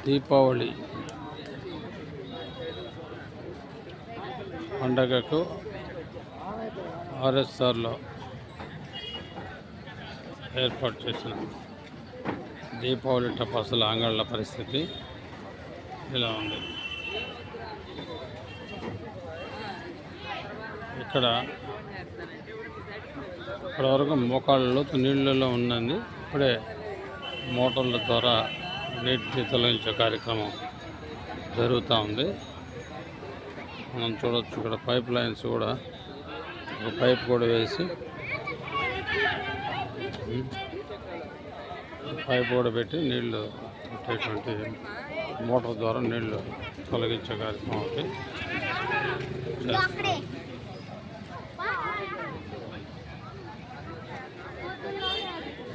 దీపావళి పండగకు ఆర్ఎస్ఆర్లో ఏర్పాటు చేసిన దీపావళి టపాసుల అంగళ్ళ పరిస్థితి ఇలా ఉంది. ఇప్పటివరకు మోకాళ్ళలో నీళ్ళలో ఉన్నది. ఇప్పుడే మోటార్ల ద్వారా నీటిని తొలగించే కార్యక్రమం జరుగుతూ ఉంది. మనం చూడవచ్చు ఇక్కడ పైప్ లైన్స్ కూడా, ఒక పైప్ కూడా వేసి పైప్ కూడా పెట్టి నీళ్లు పెట్టేటువంటి మోటార్ ద్వారా నీళ్లు తొలగించే కార్యక్రమం ఒకటి చేస్తారు.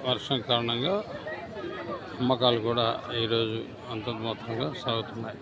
వర్షం కారణంగా అమ్మకాలు కూడా ఈరోజు అంతంత మొత్తంగా సాగుతున్నాయి.